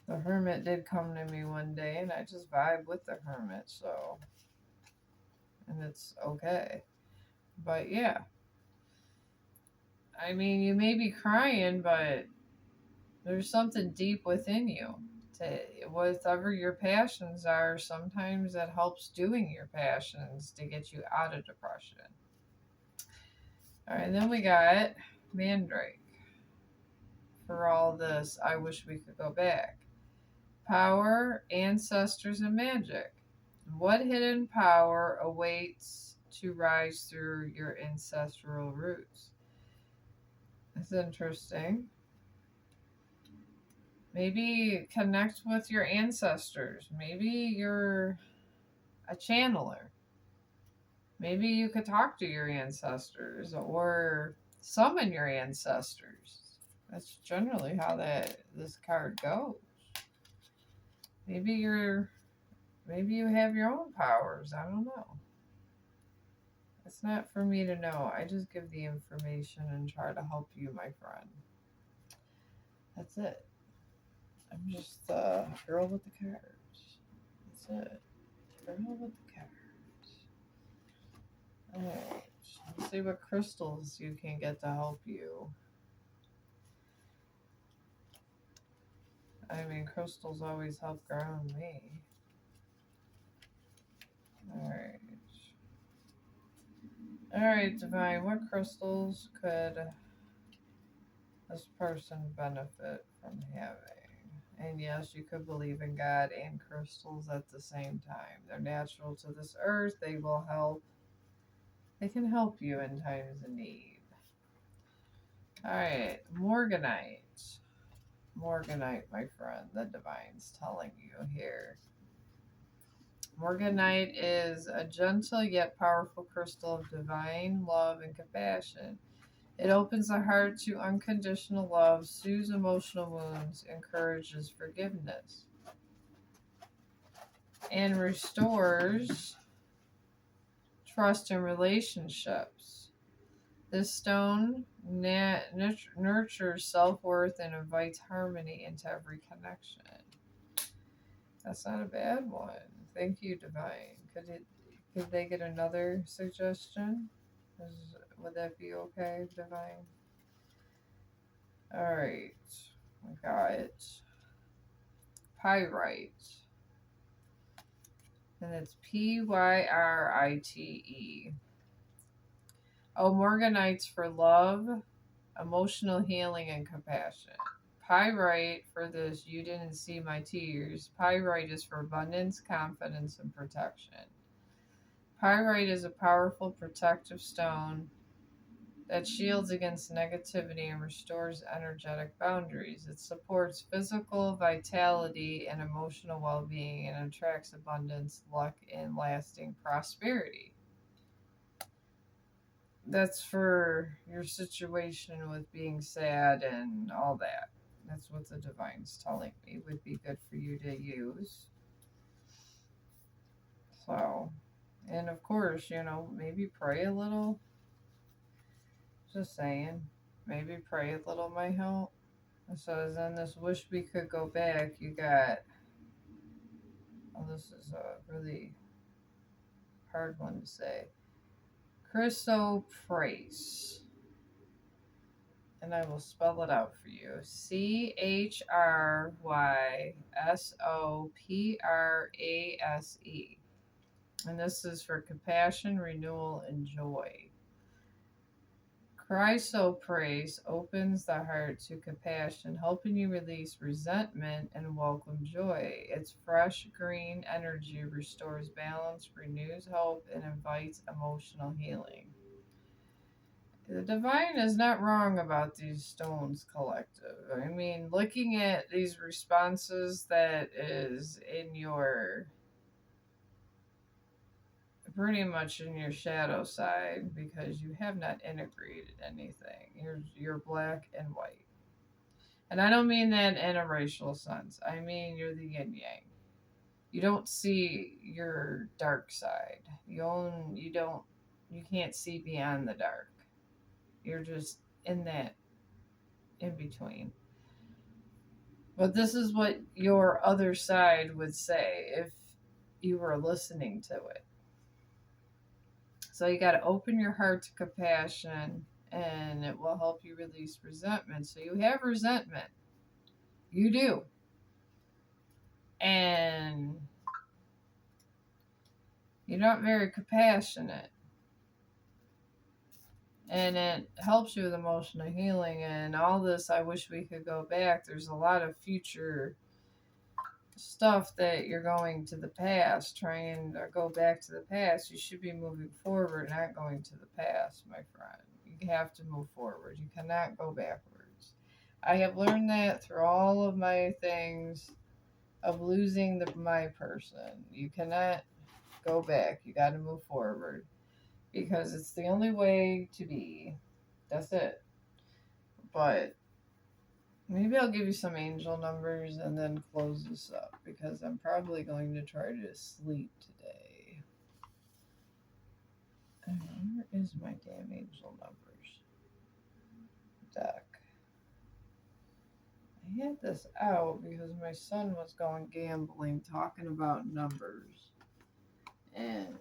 the hermit did come to me one day and I just vibe with the hermit, so. And it's okay. But yeah. I mean, you may be crying, but there's something deep within you. Whatever your passions are, sometimes it helps doing your passions to get you out of depression. Alright, and then we got Mandrake. For all this, I wish we could go back. Power, ancestors, and magic. What hidden power awaits to rise through your ancestral roots? That's interesting. Maybe connect with your ancestors. Maybe you're a channeler. Maybe you could talk to your ancestors or summon your ancestors. That's generally how this card goes. Maybe you have your own powers. I don't know. It's not for me to know. I just give the information and try to help you, my friend. That's it. I'm just the girl with the cards. That's it. Girl with the cards. Alright. Let's see what crystals you can get to help you. I mean, crystals always help ground me. Alright. Alright, Divine, what crystals could this person benefit from having? And yes, you could believe in God and crystals at the same time. They're natural to this earth. They will help. They can help you in times of need. Alright, Morganite. Morganite, my friend, the Divine's telling you here. Morganite is a gentle yet powerful crystal of divine love and compassion. It opens the heart to unconditional love, soothes emotional wounds, encourages forgiveness, and restores trust in relationships. This stone nurtures self-worth and invites harmony into every connection. That's not a bad one. Thank you, Divine. Could they get another suggestion? Would that be okay, Divine? Alright. We got pyrite. And it's Pyrite. Oh, Morganites for love, emotional healing, and compassion. Pyrite for this, you didn't see my tears. Pyrite is for abundance, confidence, and protection. Pyrite is a powerful protective stone that shields against negativity and restores energetic boundaries. It supports physical vitality and emotional well-being and attracts abundance, luck, and lasting prosperity. That's for your situation with being sad and all that. That's what the Divine's telling me would be good for you to use. So, and of course, maybe pray a little. Just saying. Maybe pray a little might help. So then this wish we could go back, you got, oh, this is a really hard one to say. Chrysoprase. And I will spell it out for you. Chrysoprase. And this is for compassion, renewal, and joy. Chrysoprase opens the heart to compassion, helping you release resentment and welcome joy. Its fresh green energy restores balance, renews hope, and invites emotional healing. The Divine is not wrong about these stones collective. I mean, looking at these responses that is in your, pretty much in your shadow side, because you have not integrated anything. You're black and white. And I don't mean that in a racial sense. I mean you're the yin yang. You don't see your dark side. You can't see beyond the dark. You're just in that in between. But this is what your other side would say if you were listening to it. So you got to open your heart to compassion, and it will help you release resentment. So you have resentment. You do. And you're not very compassionate. And it helps you with emotional healing and all this. I wish we could go back. There's a lot of future stuff that you're going to the past, trying to go back to the past. You should be moving forward, not going to the past, my friend. You have to move forward. You cannot go backwards. I have learned that through all of my things of losing my person. You cannot go back. You got to move forward because it's the only way to be. That's it. But maybe I'll give you some angel numbers and then close this up because I'm probably going to try to sleep today. Where is my damn angel numbers deck? I had this out because my son was going gambling, talking about numbers. And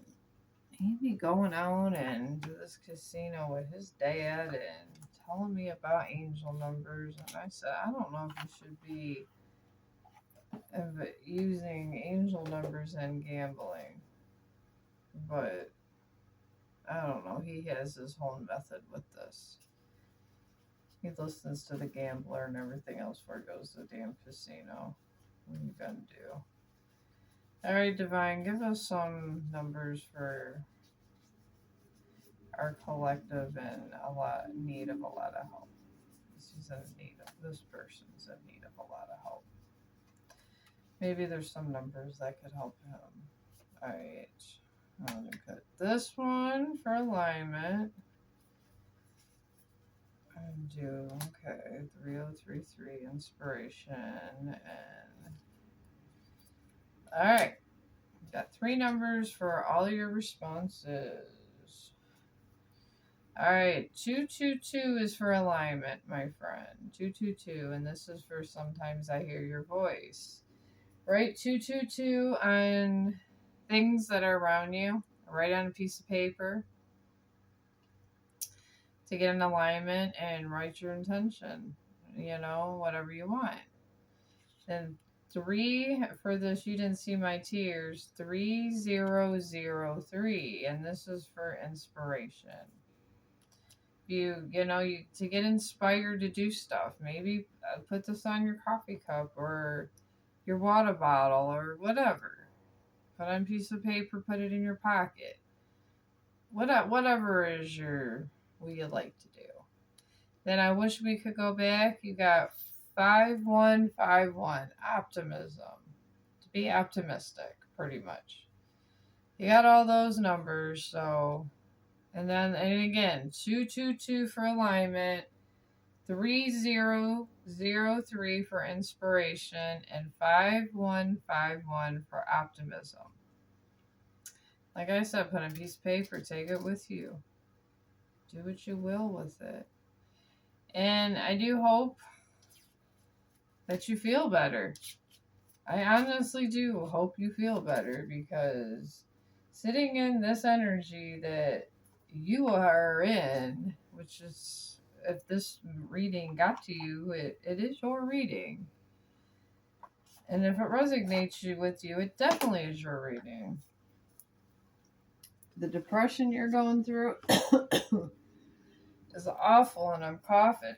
he'd be going out and to this casino with his dad and telling me about angel numbers. And I said, I don't know if you should be using angel numbers in gambling. But I don't know. He has his whole method with this. He listens to the gambler and everything else before he goes to the damn casino. What are you gonna do? Alright, Divine, give us some numbers for our collective in need of a lot of help. This person's in need of a lot of help. Maybe there's some numbers that could help him. Alright. I'm gonna cut this one for alignment. And do 3033 inspiration and alright. Got 3 numbers for all your responses. Alright, 222 is for alignment, my friend. 222, and this is for sometimes I hear your voice. Write 222 on things that are around you. Write on a piece of paper to get an alignment and write your intention. Whatever you want. Then 3 for this, you didn't see my tears. 3003, and this is for inspiration. You to get inspired to do stuff. Maybe put this on your coffee cup or your water bottle or whatever. Put on a piece of paper, put it in your pocket. Whatever is what you like to do. Then I wish we could go back. You got 5151, optimism. To be optimistic, pretty much. You got all those numbers, so. And again, 222 for alignment, 3003 for inspiration, and 5151 for optimism. Like I said, put on a piece of paper, take it with you. Do what you will with it. And I do hope that you feel better. I honestly do hope you feel better, because sitting in this energy that you are in, which is, if this reading got to you, it is your reading. And if it resonates with you, it definitely is your reading. The depression you're going through is awful, and I'm coughing.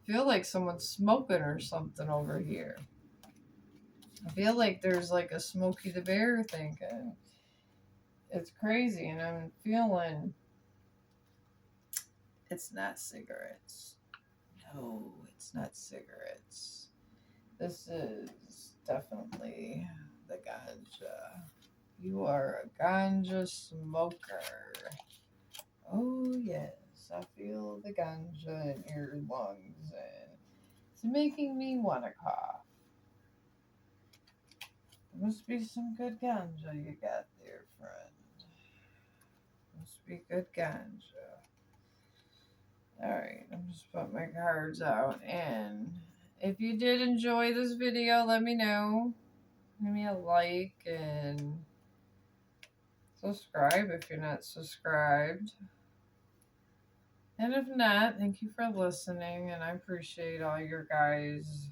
Feel like someone's smoking or something over here. I feel like there's like a Smokey the Bear thinking. It's crazy, and I'm feeling it's not cigarettes. No, it's not cigarettes. This is definitely the ganja. You are a ganja smoker. Oh, yes. I feel the ganja in your lungs, and it's making me want to cough. There must be some good ganja you got there, friend. Must be good ganja. Alright, I'm just putting my cards out, and if you did enjoy this video, let me know. Give me a like and subscribe if you're not subscribed. And if not, thank you for listening, and I appreciate all your guys'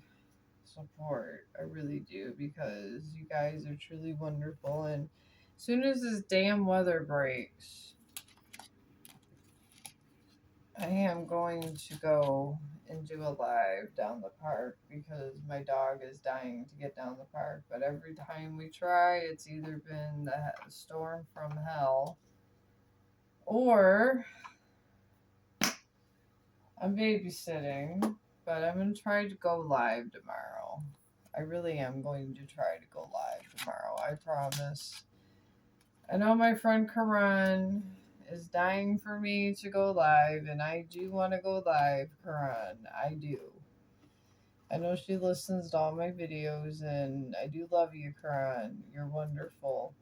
support. I really do, because you guys are truly wonderful. And as soon as this damn weather breaks, I am going to go and do a live down the park, because my dog is dying to get down the park. But every time we try, it's either been the storm from hell, or I'm babysitting. But I'm going to try to go live tomorrow. I really am going to try to go live tomorrow. I promise. I know my friend Karan is dying for me to go live, and I do want to go live, Karan. I do. I know she listens to all my videos, and I do love you, Karan. You're wonderful.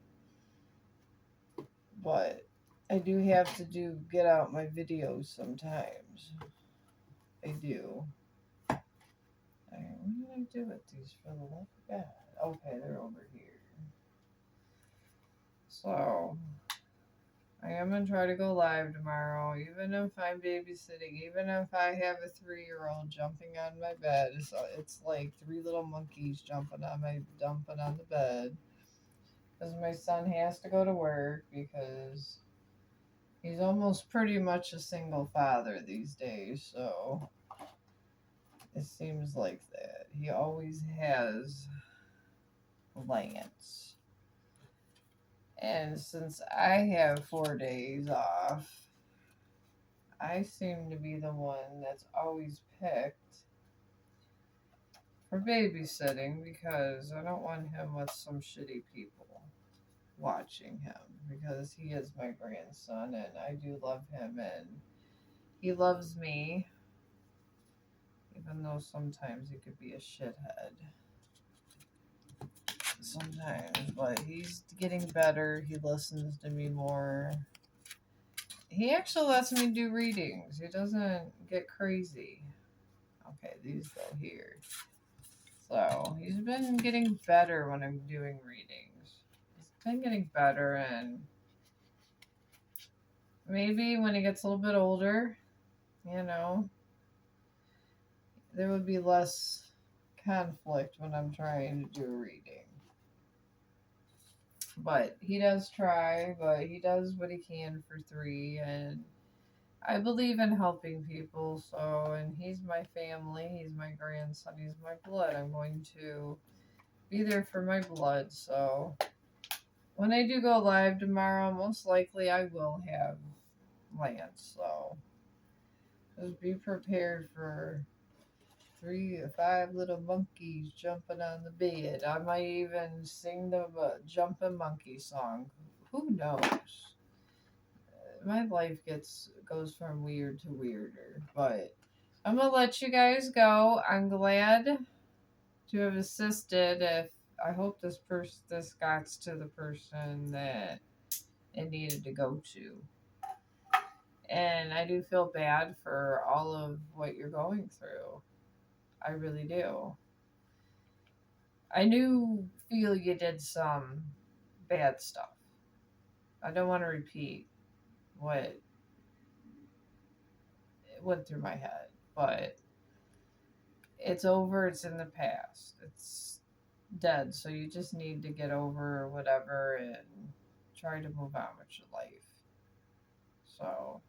But I do have to get out my videos sometimes. I do. What did I do with these for the love of God? Okay, they're over here. So I am gonna try to go live tomorrow, even if I'm babysitting, even if I have a 3-year-old jumping on my bed. So it's like three little monkeys jumping on the bed. Because my son has to go to work because he's almost pretty much a single father these days. So it seems like that. He always has Lance. And since I have 4 days off, I seem to be the one that's always picked for babysitting because I don't want him with some shitty people watching him because he is my grandson and I do love him and he loves me, even though sometimes he could be a shithead. Sometimes, but he's getting better. He listens to me more. He actually lets me do readings. He doesn't get crazy. Okay, these go here. So he's been getting better when I'm doing readings. He's been getting better, and maybe when he gets a little bit older, you know, there would be less conflict when I'm trying to do a reading. But he does try, but he does what he can for 3, and I believe in helping people, so, and he's my family, he's my grandson, he's my blood. I'm going to be there for my blood, so when I do go live tomorrow, most likely I will have Lance, so just be prepared for 3 or 5 little monkeys jumping on the bed. I might even sing the jumping monkey song. Who knows? My life goes from weird to weirder, but I'm gonna let you guys go. I'm glad to have assisted. If I hope this got to the person that it needed to go to, and I do feel bad for all of what you're going through. I really do. I feel you did some bad stuff. I don't want to repeat what went through my head, but it's over. It's in the past. It's dead. So you just need to get over whatever and try to move on with your life. So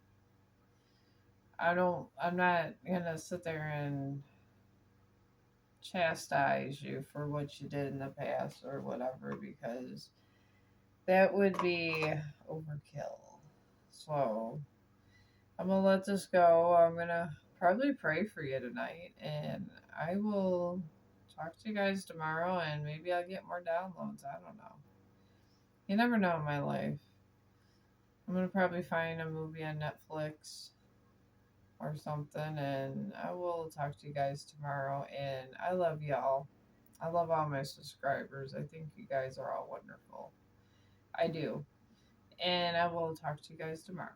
I'm not gonna sit there and chastise you for what you did in the past or whatever because that would be overkill. So I'm gonna let this go. I'm gonna probably pray for you tonight, and I will talk to you guys tomorrow, and maybe I'll get more downloads. I don't know. You never know in my life. I'm gonna probably find a movie on Netflix or something, and I will talk to you guys tomorrow. And I love y'all. I love all my subscribers. I think you guys are all wonderful. I do. And I will talk to you guys tomorrow.